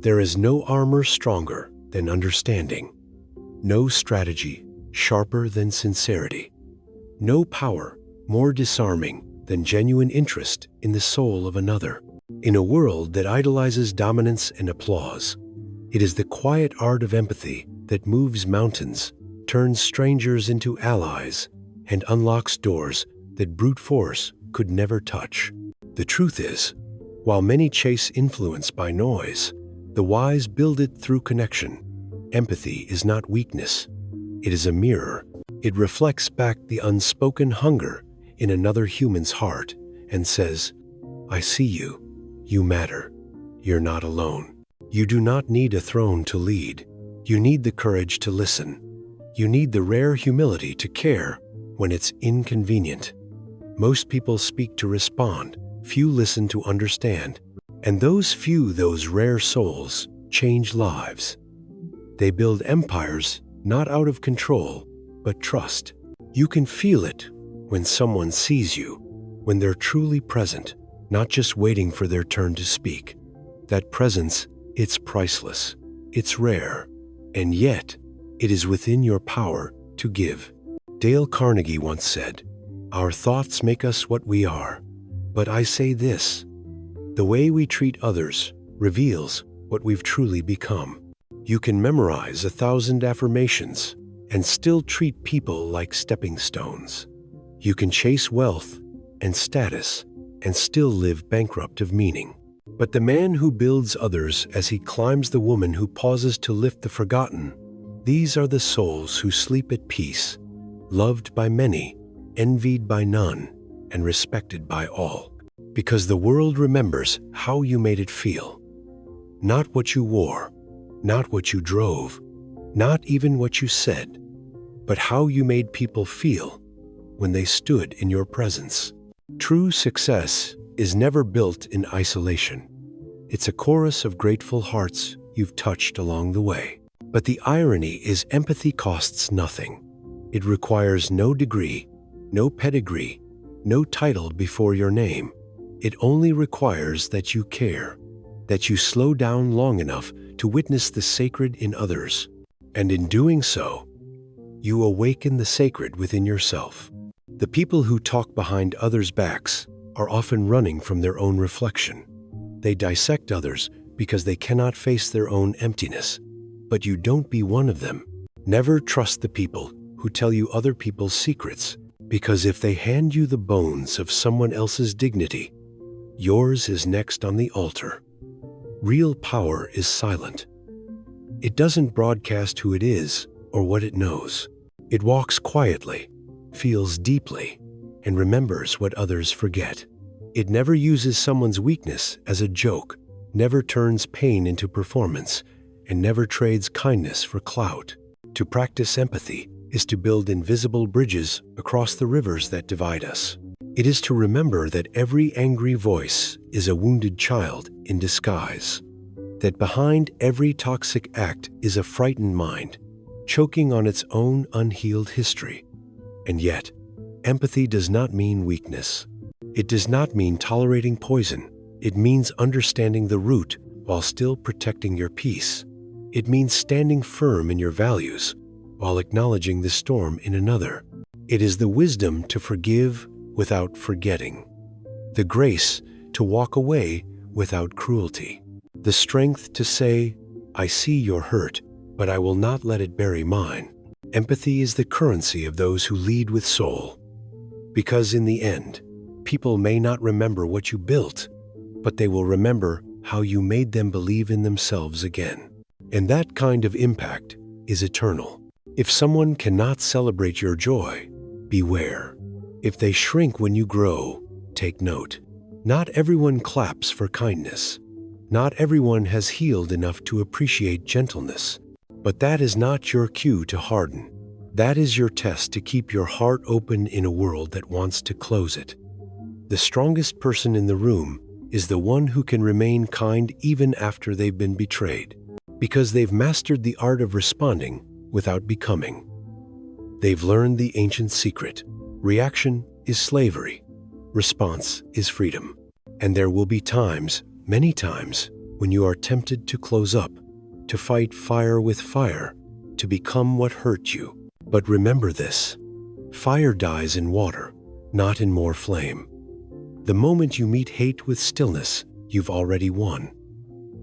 There is no armor stronger than understanding, no strategy sharper than sincerity, no power more disarming than genuine interest in the soul of another. In a world that idolizes dominance and applause, it is the quiet art of empathy that moves mountains, turns strangers into allies, and unlocks doors that brute force could never touch. The truth is, while many chase influence by noise, the wise build it through connection. Empathy is not weakness. It is a mirror. It reflects back the unspoken hunger in another human's heart and says, I see you. You matter. You're not alone. You do not need a throne to lead. You need the courage to listen. You need the rare humility to care when it's inconvenient. Most people speak to respond. Few listen to understand. And those few, those rare souls, change lives. They build empires not out of control, but trust. You can feel it when someone sees you, when they're truly present, not just waiting for their turn to speak. That presence, it's priceless, it's rare, and yet it is within your power to give. Dale Carnegie once said, "Our thoughts make us what we are, but I say this, the way we treat others reveals what we've truly become." You can memorize 1,000 affirmations and still treat people like stepping stones. You can chase wealth and status and still live bankrupt of meaning. But the man who builds others as he climbs the woman who pauses to lift the forgotten, these are the souls who sleep at peace, loved by many, envied by none, and respected by all. Because the world remembers how you made it feel. Not what you wore, not what you drove, not even what you said, but how you made people feel when they stood in your presence. True success is never built in isolation. It's a chorus of grateful hearts you've touched along the way. But the irony is empathy costs nothing. It requires no degree, no pedigree, no title before your name. It only requires that you care, that you slow down long enough to witness the sacred in others. And in doing so, you awaken the sacred within yourself. The people who talk behind others' backs are often running from their own reflection. They dissect others because they cannot face their own emptiness. But you don't be one of them. Never trust the people who tell you other people's secrets, because if they hand you the bones of someone else's dignity, yours is next on the altar. Real power is silent. It doesn't broadcast who it is or what it knows. It walks quietly, feels deeply, and remembers what others forget. It never uses someone's weakness as a joke, never turns pain into performance, and never trades kindness for clout. To practice empathy is to build invisible bridges across the rivers that divide us. It is to remember that every angry voice is a wounded child in disguise, that behind every toxic act is a frightened mind, choking on its own unhealed history. And yet, empathy does not mean weakness. It does not mean tolerating poison. It means understanding the root while still protecting your peace. It means standing firm in your values while acknowledging the storm in another. It is the wisdom to forgive without forgetting, the grace to walk away without cruelty, the strength to say, I see you're hurt, but I will not let it bury mine. Empathy is the currency of those who lead with soul. Because in the end, people may not remember what you built, but they will remember how you made them believe in themselves again. And that kind of impact is eternal. If someone cannot celebrate your joy, beware. If they shrink when you grow, take note. Not everyone claps for kindness. Not everyone has healed enough to appreciate gentleness. But that is not your cue to harden. That is your test to keep your heart open in a world that wants to close it. The strongest person in the room is the one who can remain kind even after they've been betrayed, because they've mastered the art of responding without becoming. They've learned the ancient secret. Reaction is slavery. Response is freedom. And there will be times, many times, when you are tempted to close up, to fight fire with fire, to become what hurt you. But remember this: fire dies in water, not in more flame. The moment you meet hate with stillness, you've already won.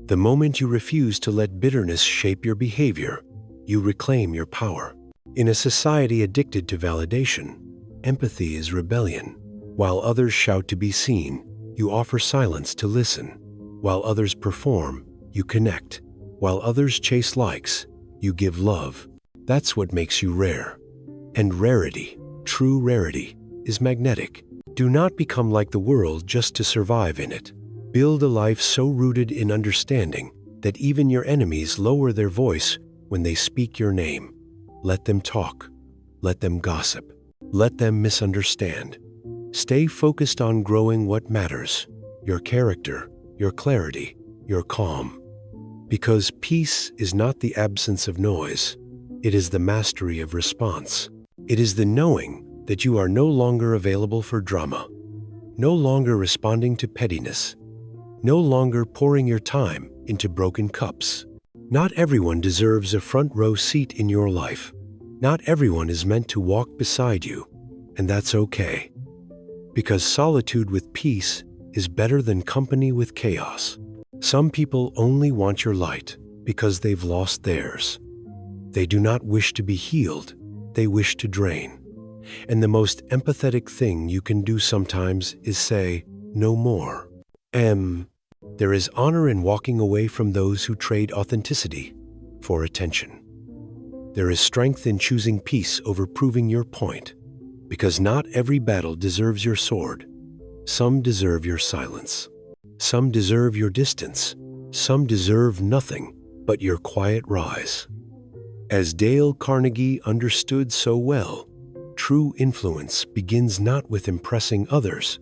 The moment you refuse to let bitterness shape your behavior, you reclaim your power. In a society addicted to validation, empathy is rebellion. While others shout to be seen, you offer silence to listen. While others perform, you connect. While others chase likes, you give love. That's what makes you rare. And rarity, true rarity, is magnetic. Do not become like the world just to survive in it. Build a life so rooted in understanding that even your enemies lower their voice when they speak your name. Let them talk. Let them gossip. Let them misunderstand. Stay focused on growing what matters: your character, your clarity, your calm. Because peace is not the absence of noise. It is the mastery of response. It is the knowing that you are no longer available for drama, no longer responding to pettiness, no longer pouring your time into broken cups. Not everyone deserves a front row seat in your life. Not everyone is meant to walk beside you, and that's okay. Because solitude with peace is better than company with chaos. Some people only want your light because they've lost theirs. They do not wish to be healed, they wish to drain. And the most empathetic thing you can do sometimes is say, no more. There is honor in walking away from those who trade authenticity for attention. There is strength in choosing peace over proving your point, because not every battle deserves your sword. Some deserve your silence. Some deserve your distance. Some deserve nothing but your quiet rise. As Dale Carnegie understood so well, true influence begins not with impressing others,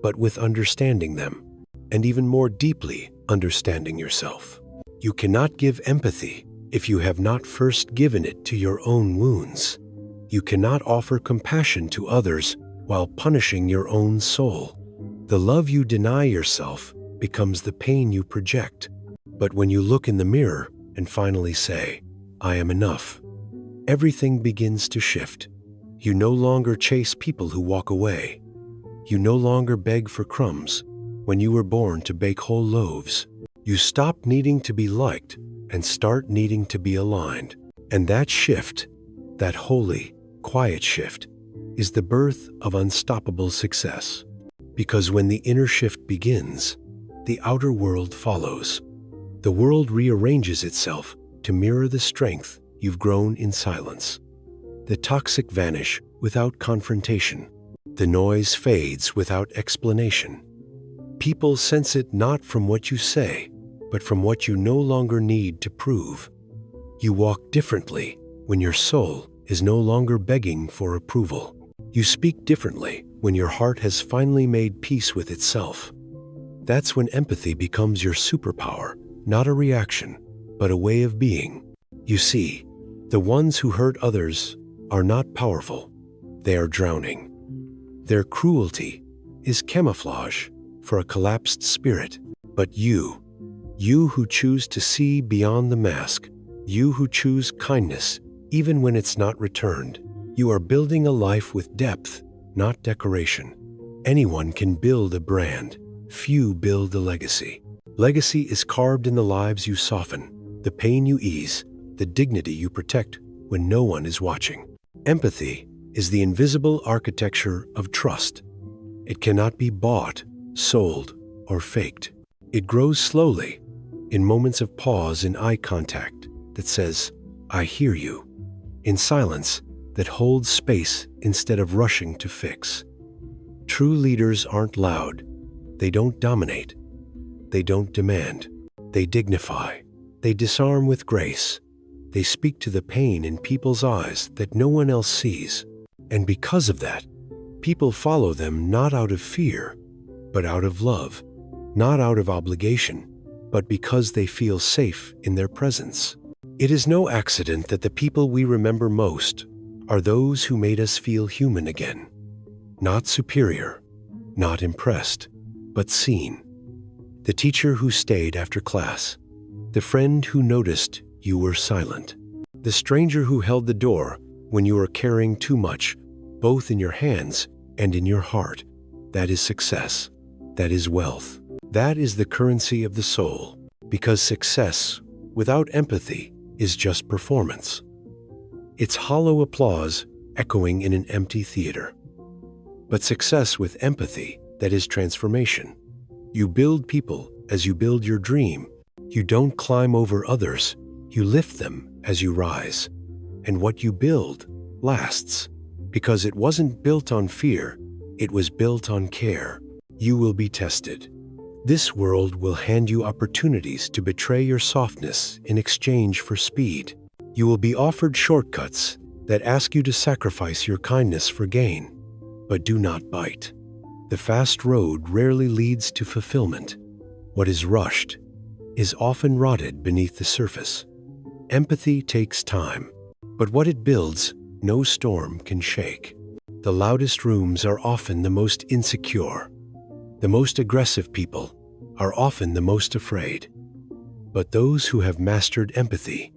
but with understanding them, and even more deeply understanding yourself. You cannot give empathy if you have not first given it to your own wounds. You cannot offer compassion to others while punishing your own soul. The love you deny yourself becomes the pain you project. But when you look in the mirror and finally say, I am enough, everything begins to shift. You no longer chase people who walk away. You no longer beg for crumbs when you were born to bake whole loaves. You stop needing to be liked and start needing to be aligned. And that shift, that holy, quiet shift, is the birth of unstoppable success. Because when the inner shift begins, the outer world follows. The world rearranges itself to mirror the strength you've grown in silence. The toxic vanish without confrontation. The noise fades without explanation. People sense it not from what you say, but from what you no longer need to prove. You walk differently when your soul is no longer begging for approval. You speak differently when your heart has finally made peace with itself. That's when empathy becomes your superpower, not a reaction, but a way of being. You see, the ones who hurt others are not powerful. They are drowning. Their cruelty is camouflage for a collapsed spirit. But you who choose to see beyond the mask, you who choose kindness even when it's not returned, you are building a life with depth, not decoration. Anyone can build a brand. Few build a legacy. Legacy is carved in the lives you soften, the pain you ease, the dignity you protect when no one is watching. Empathy is the invisible architecture of trust. It cannot be bought, sold, or faked. It grows slowly, in moments of pause and eye contact that says, I hear you, in silence that holds space instead of rushing to fix. True leaders aren't loud. They don't dominate. They don't demand. They dignify. They disarm with grace. They speak to the pain in people's eyes that no one else sees. And because of that, people follow them not out of fear, but out of love, not out of obligation, but because they feel safe in their presence. It is no accident that the people we remember most are those who made us feel human again. Not superior, not impressed, but seen. The teacher who stayed after class. The friend who noticed you were silent. The stranger who held the door when you were carrying too much, both in your hands and in your heart. That is success. That is wealth. That is the currency of the soul. Because success without empathy is just performance. It's hollow applause echoing in an empty theater. But success with empathy, that is transformation. You build people as you build your dream. You don't climb over others. You lift them as you rise. And what you build lasts, because it wasn't built on fear, it was built on care. You will be tested. This world will hand you opportunities to betray your softness in exchange for speed. You will be offered shortcuts that ask you to sacrifice your kindness for gain. But do not bite. The fast road rarely leads to fulfillment. What is rushed is often rotted beneath the surface. Empathy takes time, but what it builds, no storm can shake. The loudest rooms are often the most insecure. The most aggressive people are often the most afraid. But those who have mastered empathy,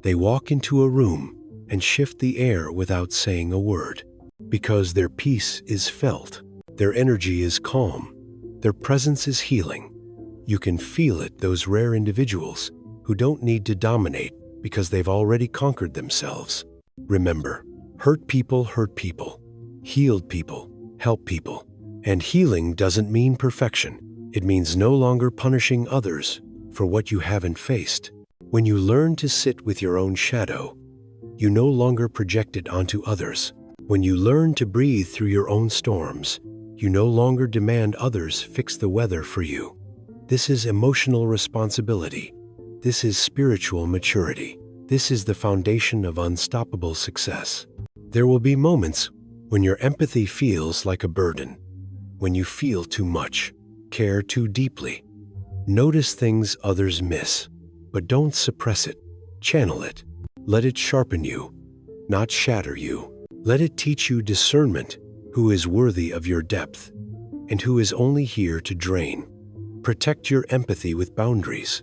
they walk into a room and shift the air without saying a word. Because their peace is felt, their energy is calm, their presence is healing. You can feel it, those rare individuals who don't need to dominate because they've already conquered themselves. Remember, hurt people. Healed people help people. And healing doesn't mean perfection. It means no longer punishing others for what you haven't faced. When you learn to sit with your own shadow, you no longer project it onto others. When you learn to breathe through your own storms, you no longer demand others fix the weather for you. This is emotional responsibility. This is spiritual maturity. This is the foundation of unstoppable success. There will be moments when your empathy feels like a burden, when you feel too much, care too deeply. Notice things others miss, but don't suppress it. Channel it. Let it sharpen you, not shatter you. Let it teach you discernment, who is worthy of your depth, and who is only here to drain. Protect your empathy with boundaries,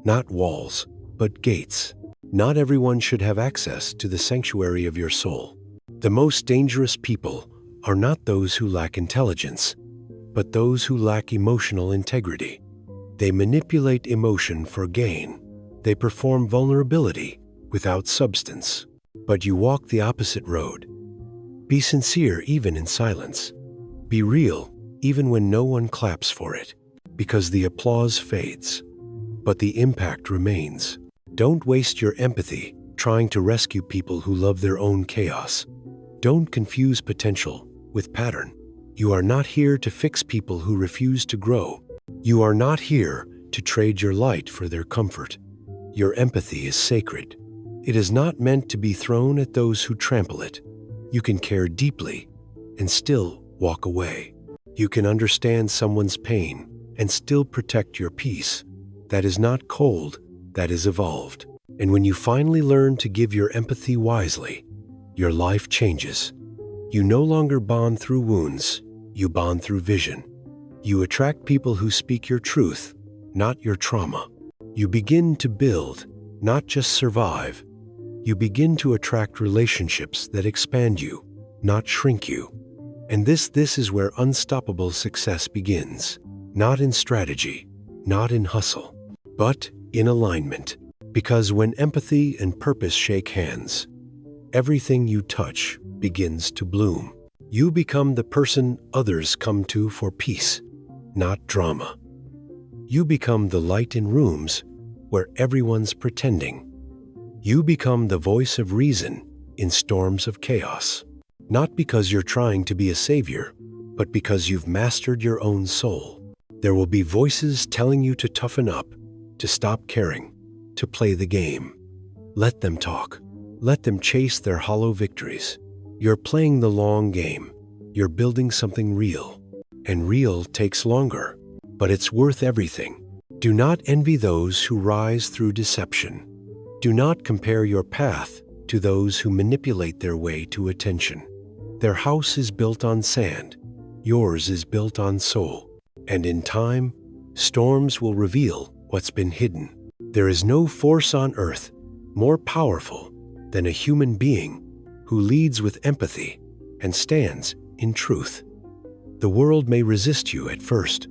not walls, but gates. Not everyone should have access to the sanctuary of your soul. The most dangerous people are not those who lack intelligence, but those who lack emotional integrity. They manipulate emotion for gain. They perform vulnerability without substance. But you walk the opposite road. Be sincere even in silence. Be real even when no one claps for it, because the applause fades, but the impact remains. Don't waste your empathy trying to rescue people who love their own chaos. Don't confuse potential with pattern. You are not here to fix people who refuse to grow. You are not here to trade your light for their comfort. Your empathy is sacred. It is not meant to be thrown at those who trample it. You can care deeply and still walk away. You can understand someone's pain and still protect your peace. That is not cold, that is evolved. And when you finally learn to give your empathy wisely, your life changes. You no longer bond through wounds, you bond through vision. You attract people who speak your truth, not your trauma. You begin to build, not just survive. You begin to attract relationships that expand you, not shrink you. And this is where unstoppable success begins. Not in strategy, not in hustle, but in alignment. Because when empathy and purpose shake hands, everything you touch begins to bloom. You become the person others come to for peace, not drama. You become the light in rooms where everyone's pretending. You become the voice of reason in storms of chaos. Not because you're trying to be a savior, but because you've mastered your own soul. There will be voices telling you to toughen up, to stop caring, to play the game. Let them talk. Let them chase their hollow victories. You're playing the long game. You're building something real. And real takes longer, but it's worth everything. Do not envy those who rise through deception. Do not compare your path to those who manipulate their way to attention. Their house is built on sand. Yours is built on soul. And in time, Storms will reveal what's been hidden. There is no force on earth more powerful than a human being who leads with empathy and stands in truth. The world may resist you at first,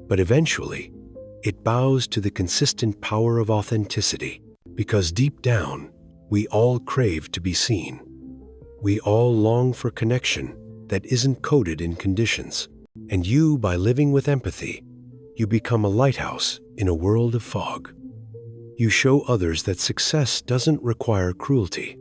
but eventually it bows to the consistent power of authenticity, because deep down, we all crave to be seen. We all long for connection that isn't coded in conditions. And you, by living with empathy, you become a lighthouse in a world of fog. You show others that success doesn't require cruelty,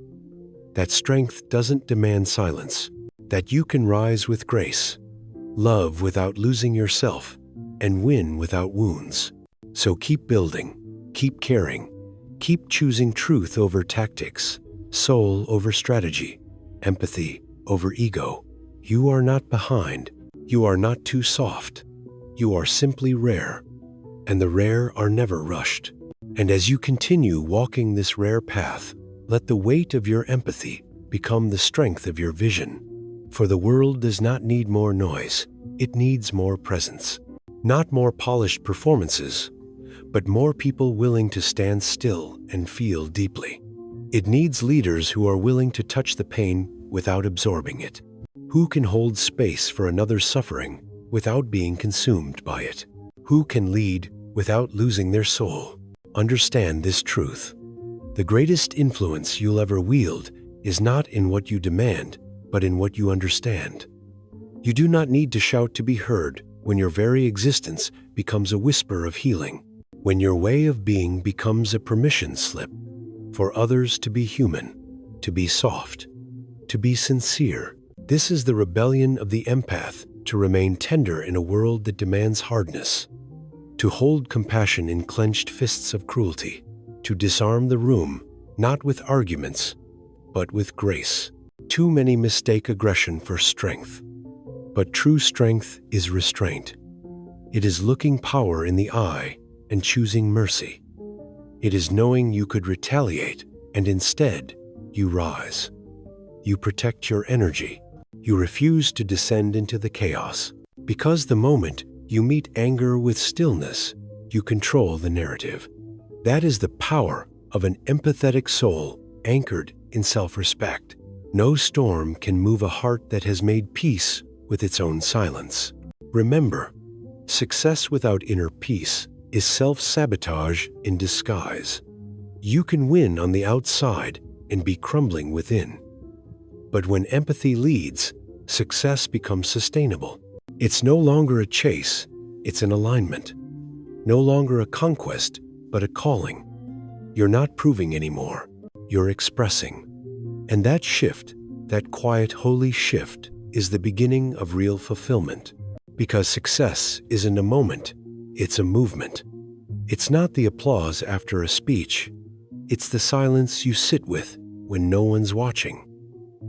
that strength doesn't demand silence, that you can rise with grace, love without losing yourself, and win without wounds. So keep building, keep caring, keep choosing truth over tactics, soul over strategy, empathy over ego. You are not behind. You are not too soft. You are simply rare, and the rare are never rushed. And as you continue walking this rare path, let the weight of your empathy become the strength of your vision. For the world does not need more noise, it needs more presence. Not more polished performances, but more people willing to stand still and feel deeply. It needs leaders who are willing to touch the pain without absorbing it, who can hold space for another's suffering without being consumed by it, who can lead without losing their soul. Understand this truth. The greatest influence you'll ever wield is not in what you demand, but in what you understand. You do not need to shout to be heard when your very existence becomes a whisper of healing, when your way of being becomes a permission slip for others to be human, to be soft, to be sincere. This is the rebellion of the empath, to remain tender in a world that demands hardness, to hold compassion in clenched fists of cruelty, to disarm the room, not with arguments, but with grace. Too many mistake aggression for strength, but true strength is restraint. It is looking power in the eye and choosing mercy. It is knowing you could retaliate, and instead, you rise. You protect your energy. You refuse to descend into the chaos. Because the moment you meet anger with stillness, you control the narrative. That is the power of an empathetic soul anchored in self-respect. No storm can move a heart that has made peace with its own silence. Remember, success without inner peace is self-sabotage in disguise. You can win on the outside and be crumbling within. But when empathy leads, success becomes sustainable. It's no longer a chase, it's an alignment. No longer a conquest, but a calling. You're not proving anymore, you're expressing. And that shift, that quiet, holy shift, is the beginning of real fulfillment. Because success isn't a moment, it's a movement. It's not the applause after a speech. It's the silence you sit with when no one's watching.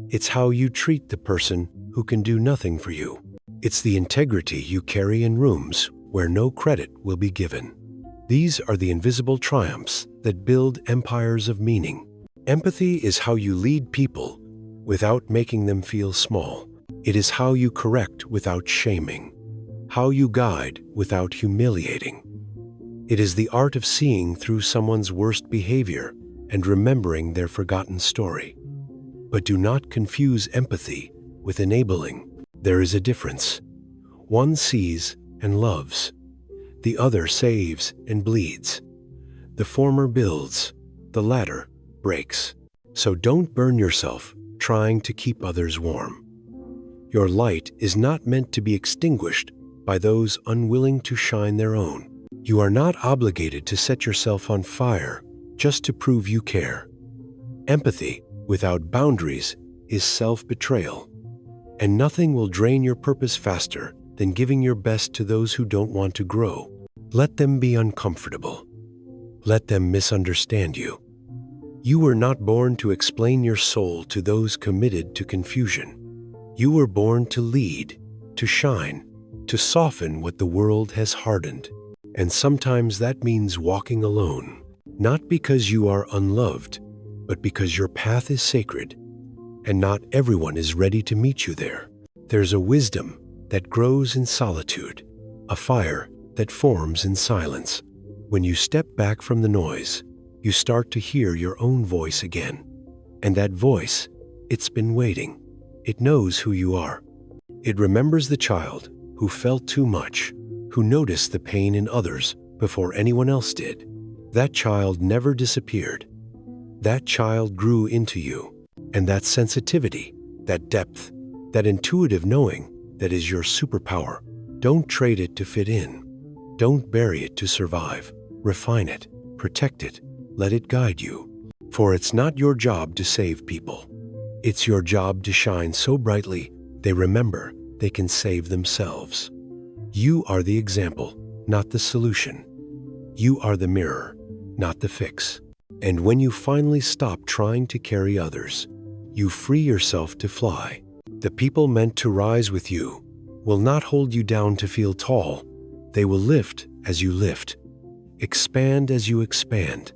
It's how you treat the person who can do nothing for you. It's the integrity you carry in rooms where no credit will be given. These are the invisible triumphs that build empires of meaning. Empathy is how you lead people without making them feel small. It is how you correct without shaming, how you guide without humiliating. It is the art of seeing through someone's worst behavior and remembering their forgotten story. But do not confuse empathy with enabling. There is a difference. One sees and loves. The other saves and bleeds. The former builds, the latter breaks. So don't burn yourself trying to keep others warm. Your light is not meant to be extinguished by those unwilling to shine their own. You are not obligated to set yourself on fire just to prove you care. Empathy without boundaries is self-betrayal. And nothing will drain your purpose faster than giving your best to those who don't want to grow. Let them be uncomfortable. Let them misunderstand you. You were not born to explain your soul to those committed to confusion. You were born to lead, to shine, to soften what the world has hardened. And sometimes that means walking alone, not because you are unloved, but because your path is sacred, and not everyone is ready to meet you there. There's a wisdom that grows in solitude, a fire that forms in silence. When you step back from the noise, you start to hear your own voice again. And that voice, it's been waiting. It knows who you are. It remembers the child who felt too much, who noticed the pain in others before anyone else did. That child never disappeared. That child grew into you. And that sensitivity, that depth, that intuitive knowing, that is your superpower. Don't trade it to fit in. Don't bury it to survive. Refine it, protect it, let it guide you. For it's not your job to save people. It's your job to shine so brightly they remember they can save themselves. You are the example, not the solution. You are the mirror, not the fix. And when you finally stop trying to carry others, you free yourself to fly. The people meant to rise with you will not hold you down to feel tall. They will lift as you lift, expand as you expand.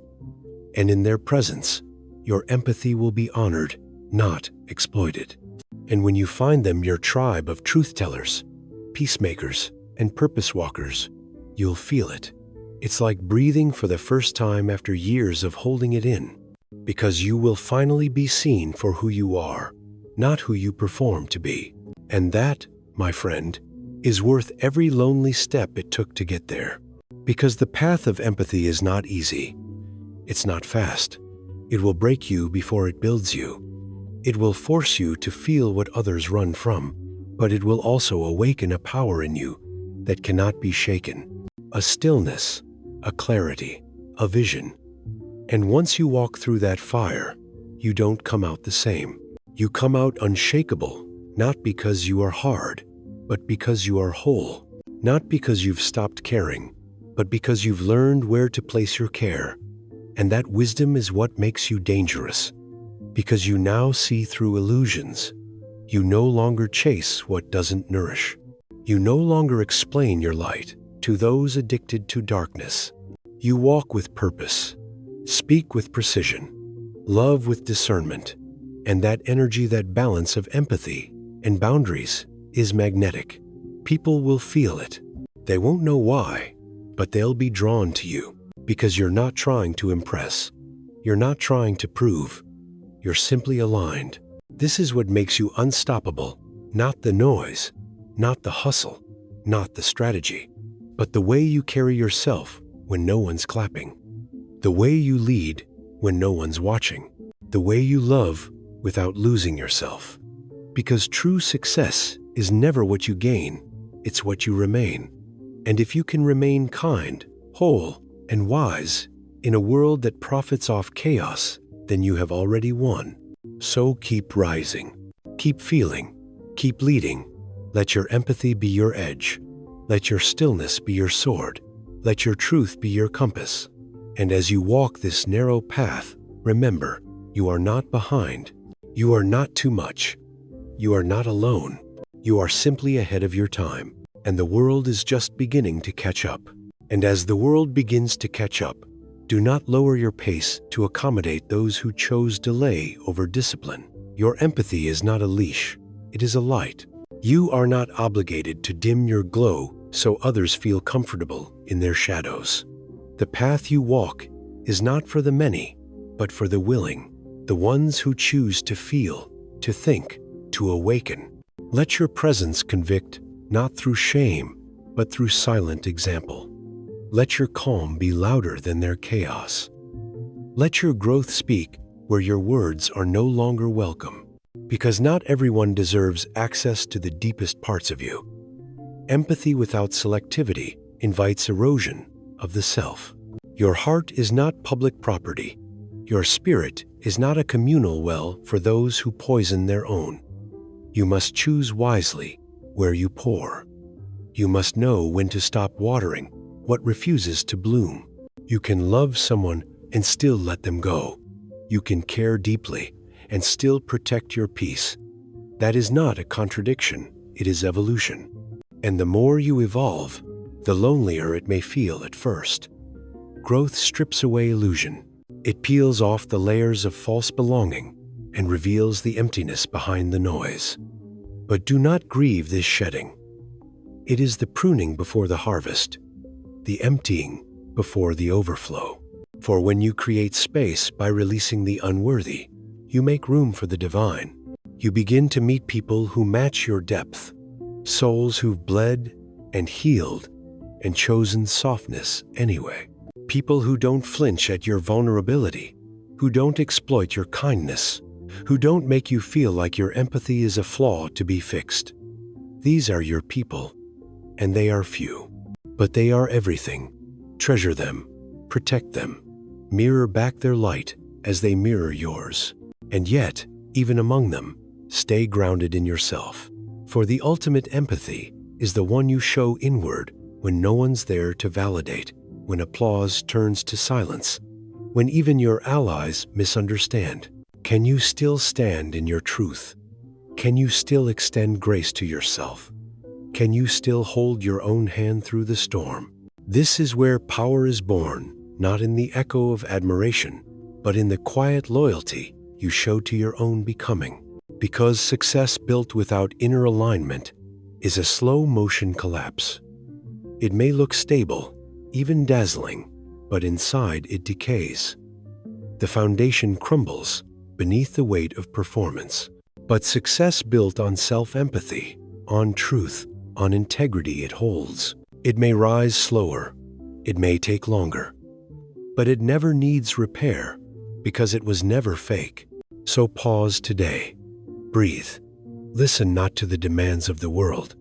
And in their presence, your empathy will be honored, not exploited. And when you find them your tribe of truth-tellers, peacemakers, and purpose walkers, you'll feel it. It's like breathing for the first time after years of holding it in, because you will finally be seen for who you are, not who you perform to be. And that, my friend, is worth every lonely step it took to get there. Because the path of empathy is not easy. It's not fast. It will break you before it builds you. It will force you to feel what others run from, but it will also awaken a power in you that cannot be shaken. A stillness, a clarity, a vision. And once you walk through that fire, you don't come out the same. You come out unshakable, not because you are hard, but because you are whole. Not because you've stopped caring, but because you've learned where to place your care. And that wisdom is what makes you dangerous. Because you now see through illusions. You no longer chase what doesn't nourish. You no longer explain your light to those addicted to darkness. You walk with purpose, speak with precision, love with discernment, and that energy, that balance of empathy and boundaries is magnetic. People will feel it. They won't know why, but they'll be drawn to you because you're not trying to impress. You're not trying to prove. You're simply aligned. This is what makes you unstoppable, not the noise, not the hustle, not the strategy, but the way you carry yourself when no one's clapping, the way you lead when no one's watching, the way you love without losing yourself. Because true success is never what you gain, it's what you remain. And if you can remain kind, whole, and wise in a world that profits off chaos, then you have already won. So keep rising, keep feeling, keep leading. Let your empathy be your edge. Let your stillness be your sword. Let your truth be your compass. And as you walk this narrow path, remember, you are not behind. You are not too much. You are not alone. You are simply ahead of your time. And the world is just beginning to catch up. And as the world begins to catch up, do not lower your pace to accommodate those who chose delay over discipline. Your empathy is not a leash, it is a light. You are not obligated to dim your glow so others feel comfortable in their shadows. The path you walk is not for the many, but for the willing, the ones who choose to feel, to think, to awaken. Let your presence convict, not through shame, but through silent example. Let your calm be louder than their chaos. Let your growth speak where your words are no longer welcome, because not everyone deserves access to the deepest parts of you. Empathy without selectivity invites erosion of the self. Your heart is not public property. Your spirit is not a communal well for those who poison their own. You must choose wisely where you pour. You must know when to stop watering what refuses to bloom. You can love someone and still let them go. You can care deeply and still protect your peace. That is not a contradiction, it is evolution. And the more you evolve, the lonelier it may feel at first. Growth strips away illusion. It peels off the layers of false belonging and reveals the emptiness behind the noise. But do not grieve this shedding. It is the pruning before the harvest. the emptying before the overflow. For when you create space by releasing the unworthy, you make room for the divine. You begin to meet people who match your depth, souls who've bled and healed and chosen softness anyway. People who don't flinch at your vulnerability, who don't exploit your kindness, who don't make you feel like your empathy is a flaw to be fixed. These are your people, and they are few, but they are everything. Treasure them, protect them, mirror back their light as they mirror yours. And yet, even among them, stay grounded in yourself. For the ultimate empathy is the one you show inward when no one's there to validate, when applause turns to silence, when even your allies misunderstand. Can you still stand in your truth? Can you still extend grace to yourself? Can you still hold your own hand through the storm? This is where power is born, not in the echo of admiration, but in the quiet loyalty you show to your own becoming. Because success built without inner alignment is a slow-motion collapse. It may look stable, even dazzling, but inside it decays. The foundation crumbles beneath the weight of performance. But success built on self-empathy, on truth, on integrity it holds. It may rise slower, it may take longer, but it never needs repair because it was never fake. So pause today. Breathe. Listen not to the demands of the world,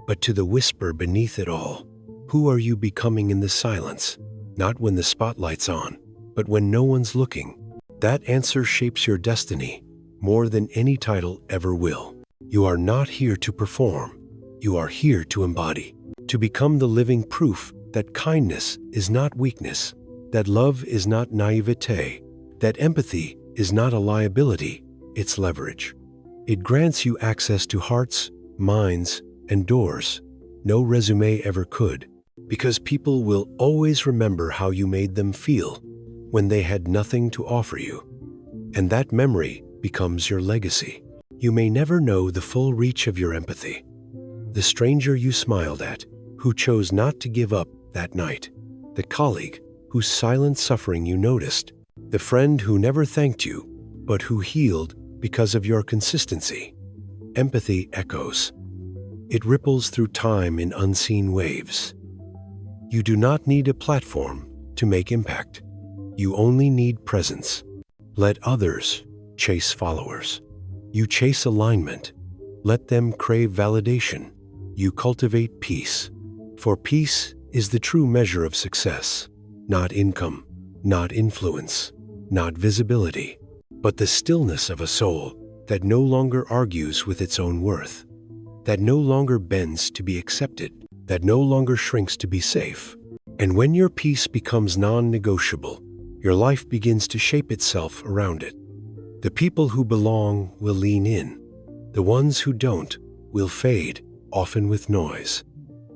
but to the whisper beneath it all. Who are you becoming in the silence? Not when the spotlight's on, but when no one's looking. That answer shapes your destiny more than any title ever will. You are not here to perform. You are here to embody, to become the living proof that kindness is not weakness, that love is not naivete, that empathy is not a liability, it's leverage. It grants you access to hearts, minds, and doors no resume ever could, because people will always remember how you made them feel when they had nothing to offer you. And that memory becomes your legacy. You may never know the full reach of your empathy. The stranger you smiled at, who chose not to give up that night. The colleague whose silent suffering you noticed. The friend who never thanked you, but who healed because of your consistency. Empathy echoes. It ripples through time in unseen waves. You do not need a platform to make impact. You only need presence. Let others chase followers. You chase alignment. Let them crave validation. You cultivate peace. For peace is the true measure of success. Not income, not influence, not visibility, but the stillness of a soul that no longer argues with its own worth, that no longer bends to be accepted, that no longer shrinks to be safe. And when your peace becomes non-negotiable, your life begins to shape itself around it. The people who belong will lean in. The ones who don't will fade, often with noise.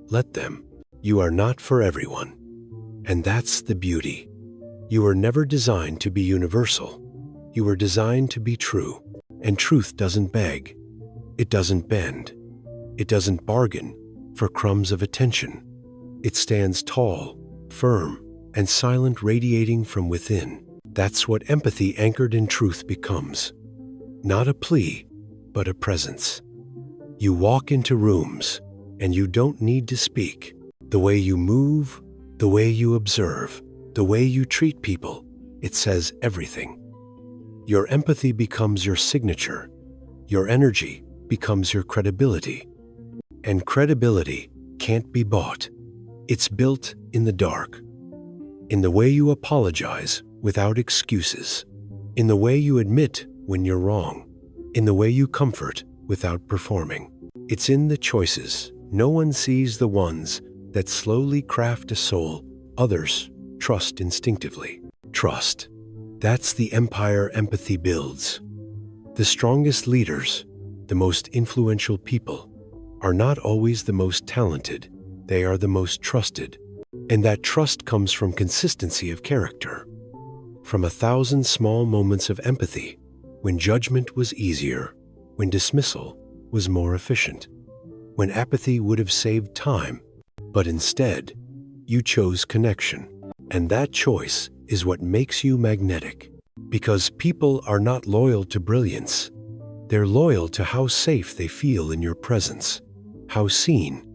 Let them. You are not for everyone. And that's the beauty. You were never designed to be universal. You were designed to be true. And truth doesn't beg. It doesn't bend. It doesn't bargain for crumbs of attention. It stands tall, firm, and silent, radiating from within. That's what empathy anchored in truth becomes. Not a plea, but a presence. You walk into rooms, and you don't need to speak. The way you move, the way you observe, the way you treat people, it says everything. Your empathy becomes your signature. Your energy becomes your credibility. And credibility can't be bought. It's built in the dark. In the way you apologize without excuses. In the way you admit when you're wrong. In the way you comfort without performing. It's in the choices. No one sees the ones that slowly craft a soul others trust instinctively. Trust. That's the empire empathy builds. The strongest leaders, the most influential people, are not always the most talented. They are the most trusted. And that trust comes from consistency of character. From 1,000 small moments of empathy, when judgment was easier, when dismissal was more efficient, when apathy would have saved time, but instead, You chose connection. And that choice is what makes you magnetic. Because people are not loyal to brilliance. They're loyal to how safe they feel in your presence, how seen,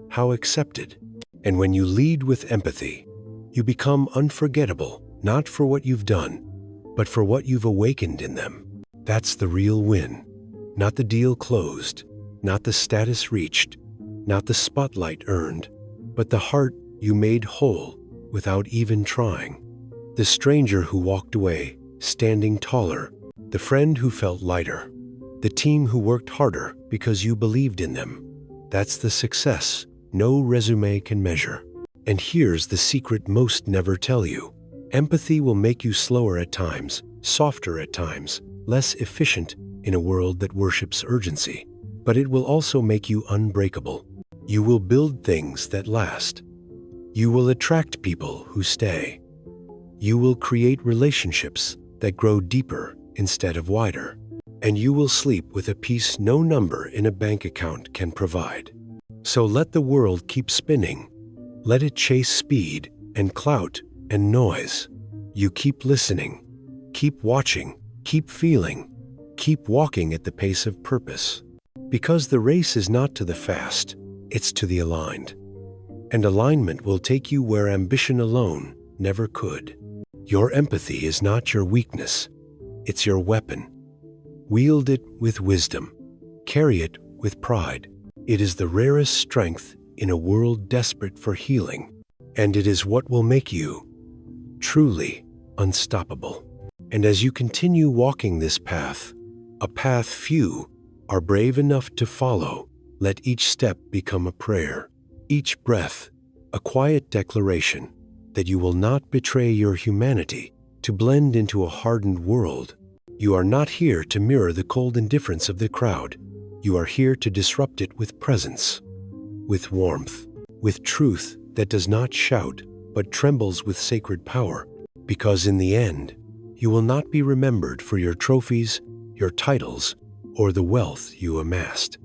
how accepted. And when you lead with empathy, you become unforgettable, not for what you've done, but for what you've awakened in them. That's the real win. Not the deal closed, not the status reached, not the spotlight earned, but the heart you made whole without even trying. The stranger who walked away, standing taller, the friend who felt lighter, the team who worked harder because you believed in them. That's the success no resume can measure. And here's the secret most never tell you. Empathy will make you slower at times, softer at times, less efficient in a world that worships urgency. But it will also make you unbreakable. You will build things that last. You will attract people who stay. You will create relationships that grow deeper instead of wider. And you will sleep with a peace no number in a bank account can provide. So let the world keep spinning. Let it chase speed and clout and noise. You keep listening, keep watching, keep feeling, keep walking at the pace of purpose. Because the race is not to the fast, it's to the aligned. And alignment will take you where ambition alone never could. Your empathy is not your weakness, it's your weapon. Wield it with wisdom, carry it with pride. It is the rarest strength in a world desperate for healing, and it is what will make you truly unstoppable. And as you continue walking this path, a path few are brave enough to follow, let each step become a prayer, each breath a quiet declaration that you will not betray your humanity to blend into a hardened world. You are not here to mirror the cold indifference of the crowd. You are here to disrupt it with presence, with warmth, with truth that does not shout but trembles with sacred power. Because in the end, you will not be remembered for your trophies, your titles, or the wealth you amassed.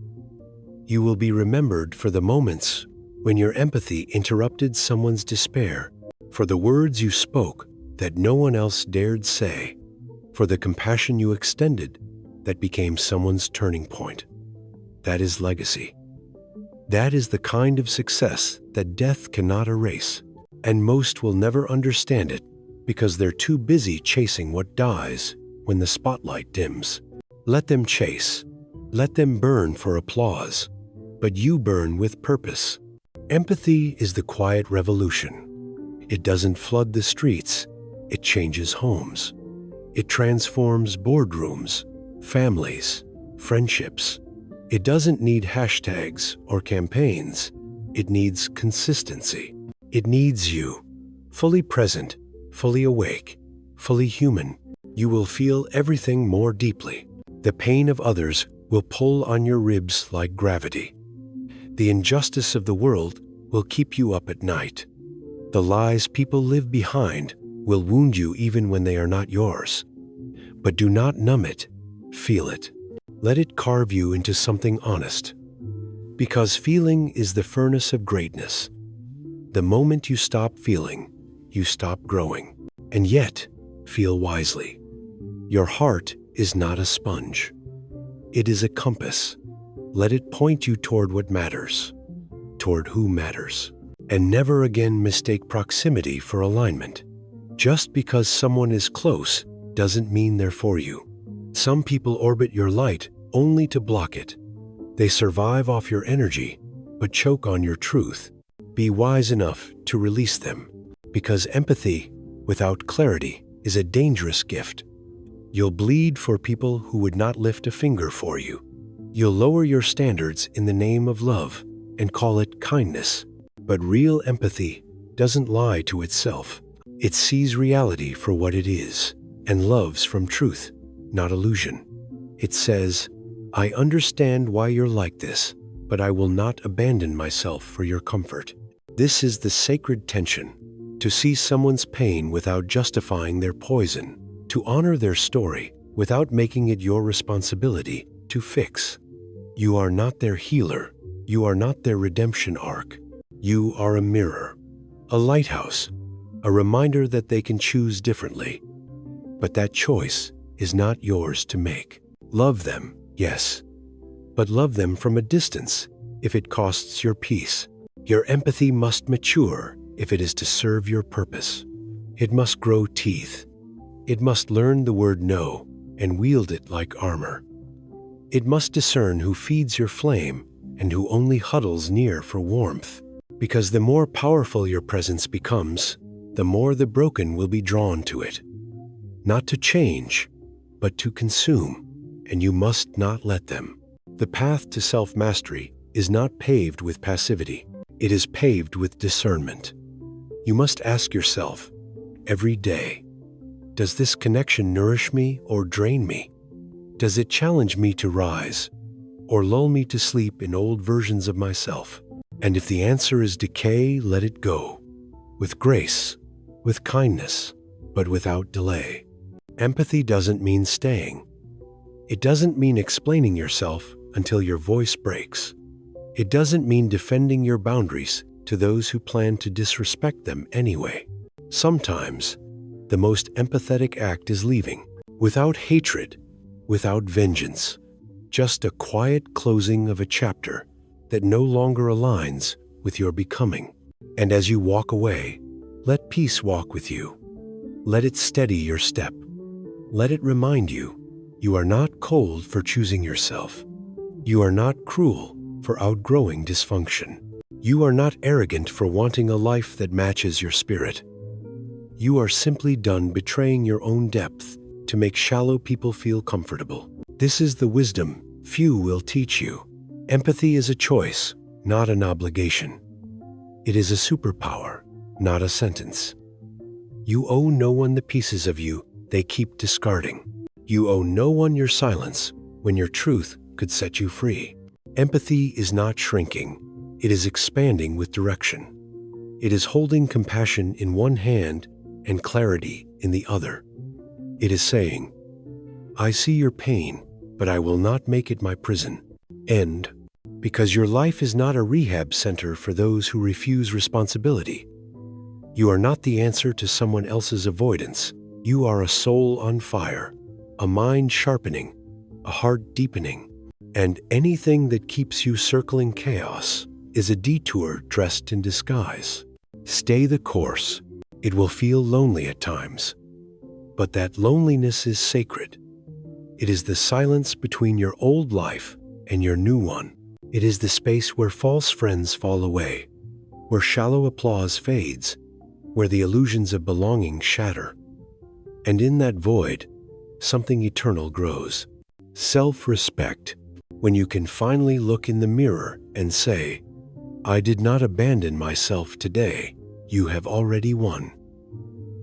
You will be remembered for the moments when your empathy interrupted someone's despair, for the words you spoke that no one else dared say, for the compassion you extended that became someone's turning point. That is legacy. That is the kind of success that death cannot erase, and most will never understand it because they're too busy chasing what dies when the spotlight dims. Let them chase. Let them burn for applause, but you burn with purpose. Empathy is the quiet revolution. It doesn't flood the streets. It changes homes. It transforms boardrooms, families, friendships. It doesn't need hashtags or campaigns. It needs consistency. It needs you, fully present, fully awake, fully human. You will feel everything more deeply. The pain of others will pull on your ribs like gravity. The injustice of the world will keep you up at night. The lies people live behind will wound you even when they are not yours. But do not numb it, feel it. Let it carve you into something honest. Because feeling is the furnace of greatness. The moment you stop feeling, you stop growing. And yet, feel wisely. Your heart is not a sponge. It is a compass. Let it point you toward what matters, toward who matters. And never again mistake proximity for alignment. Just because someone is close doesn't mean they're for you. Some people orbit your light only to block it. They survive off your energy, but choke on your truth. Be wise enough to release them, because empathy without clarity is a dangerous gift. You'll bleed for people who would not lift a finger for you. You'll lower your standards in the name of love and call it kindness. But real empathy doesn't lie to itself. It sees reality for what it is and loves from truth, not illusion. It says, I understand why you're like this, but I will not abandon myself for your comfort. This is the sacred tension, to see someone's pain without justifying their poison, to honor their story without making it your responsibility to fix. You are not their healer. You are not their redemption arc. You are a a lighthouse, a reminder that they can choose differently. But that choice is not yours to make. Love them, yes, but love them from a distance if it costs your peace. Your empathy must mature if it is to serve your purpose. It must grow teeth. It must learn the word no and wield it like armor. It must discern who feeds your flame and who only huddles near for warmth. Because the more powerful your presence becomes, the more the broken will be drawn to it. Not to change, but to consume, and you must not let them. The path to self-mastery is not paved with passivity. It is paved with discernment. You must ask yourself, every day, does this connection nourish me or drain me? Does it challenge me to rise, or lull me to sleep in old versions of myself? And if the answer is decay, let it go. With grace, with kindness, but without delay. Empathy doesn't mean staying. It doesn't mean explaining yourself until your voice breaks. It doesn't mean defending your boundaries to those who plan to disrespect them anyway. Sometimes, the most empathetic act is leaving, without hatred, without vengeance, just a quiet closing of a chapter that no longer aligns with your becoming. And as you walk away, let peace walk with you. Let it steady your step. Let it remind you, you are not cold for choosing yourself. You are not cruel for outgrowing dysfunction. You are not arrogant for wanting a life that matches your spirit. You are simply done betraying your own depth to make shallow people feel comfortable. This is the wisdom few will teach you. Empathy is a choice, not an obligation. It is a superpower, not a sentence. You owe no one the pieces of you they keep discarding. You owe no one your silence when your truth could set you free. Empathy is not shrinking. It is expanding with direction. It is holding compassion in one hand and clarity in the other. It is saying, I see your pain, but I will not make it my prison. End. Because your life is not a rehab center for those who refuse responsibility. You are not the answer to someone else's avoidance. You are a soul on fire, a mind sharpening, a heart deepening, and anything that keeps you circling chaos is a detour dressed in disguise. Stay the course. It will feel lonely at times, but that loneliness is sacred. It is the silence between your old life and your new one. It is the space where false friends fall away, where shallow applause fades, where the illusions of belonging shatter. And in that void, something eternal grows. Self-respect, when you can finally look in the mirror and say, I did not abandon myself today. You have already won.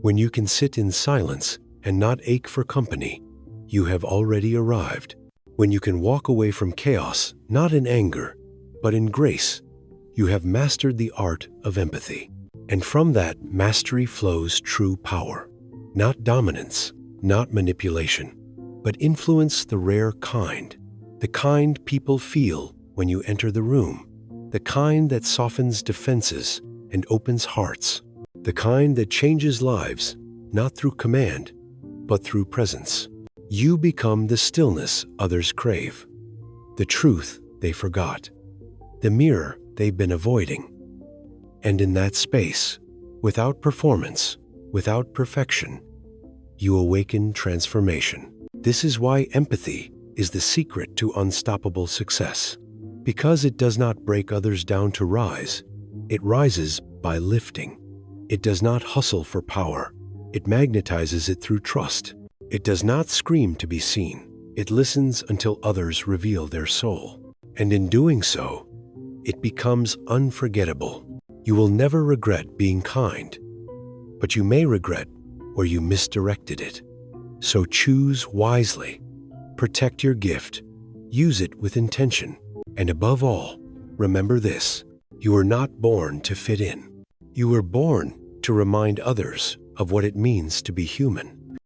When you can sit in silence and not ache for company, you have already arrived. When you can walk away from chaos, not in anger, but in grace, you have mastered the art of empathy. And from that mastery flows true power. Not dominance, not manipulation, but influence the rare kind. The kind people feel when you enter the room. The kind that softens defenses and opens hearts. The kind that changes lives, not through command, but through presence. You become the stillness others crave, the truth they forgot, the mirror they've been avoiding. And in that space, without performance, without perfection, you awaken transformation. This is why empathy is the secret to unstoppable success. Because it does not break others down to rise, it rises by lifting. It does not hustle for power. It magnetizes it through trust. It does not scream to be seen. It listens until others reveal their soul. And in doing so, it becomes unforgettable. You will never regret being kind, but you may regret where you misdirected it. So choose wisely. Protect your gift. Use it with intention. And above all, remember this: you were not born to fit in. You were born to remind others of what it means to be human.